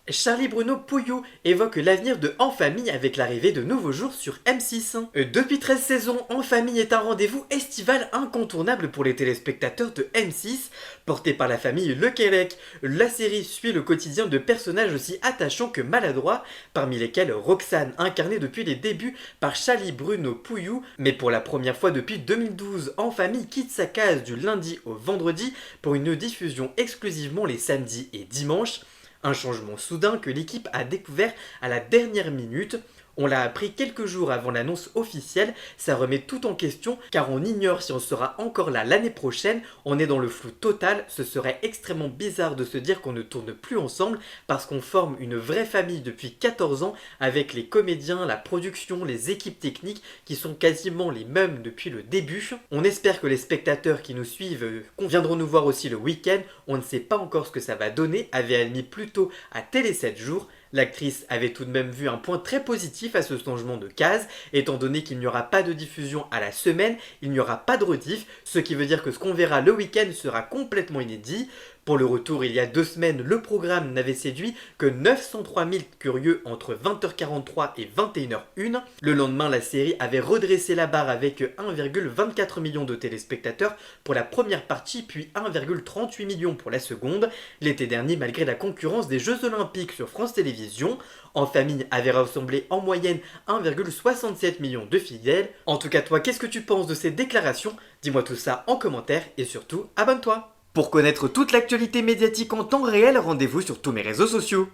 Charlie Bruno Pouillou évoque l'avenir de En Famille avec l'arrivée de nouveaux jours sur M6. Depuis 13 saisons, En Famille est un rendez-vous estival incontournable pour les téléspectateurs de M6. Porté par la famille Lequelec, la série suit le quotidien de personnages aussi attachants que maladroits, parmi lesquels Roxane, incarnée depuis les débuts par Charlie Bruno Pouillou, mais pour la première fois depuis 2012, En Famille quitte sa case du lundi au vendredi pour une diffusion exclusivement les samedis et dimanches. Un changement soudain que l'équipe a découvert à la dernière minute. On l'a appris quelques jours avant l'annonce officielle, ça remet tout en question car on ignore si on sera encore là l'année prochaine, on est dans le flou total, ce serait extrêmement bizarre de se dire qu'on ne tourne plus ensemble parce qu'on forme une vraie famille depuis 14 ans avec les comédiens, la production, les équipes techniques qui sont quasiment les mêmes depuis le début. On espère que les spectateurs qui nous suivent viendront nous voir aussi le week-end, on ne sait pas encore ce que ça va donner, avait admis plus tôt à Télé 7 jours. L'actrice avait tout de même vu un point très positif à ce changement de case, étant donné qu'il n'y aura pas de diffusion à la semaine, il n'y aura pas de rediff, ce qui veut dire que ce qu'on verra le week-end sera complètement inédit. Pour le retour il y a 2 semaines, le programme n'avait séduit que 903 000 curieux entre 20h43 et 21h01. Le lendemain, la série avait redressé la barre avec 1,24 million de téléspectateurs pour la première partie, puis 1,38 million pour la seconde. L'été dernier, malgré la concurrence des Jeux Olympiques sur France Télévisions, En Famille avait rassemblé en moyenne 1,67 million de fidèles. En tout cas, toi, qu'est-ce que tu penses de ces déclarations? Dis-moi tout ça en commentaire et surtout, abonne-toi! Pour connaître toute l'actualité médiatique en temps réel, rendez-vous sur tous mes réseaux sociaux.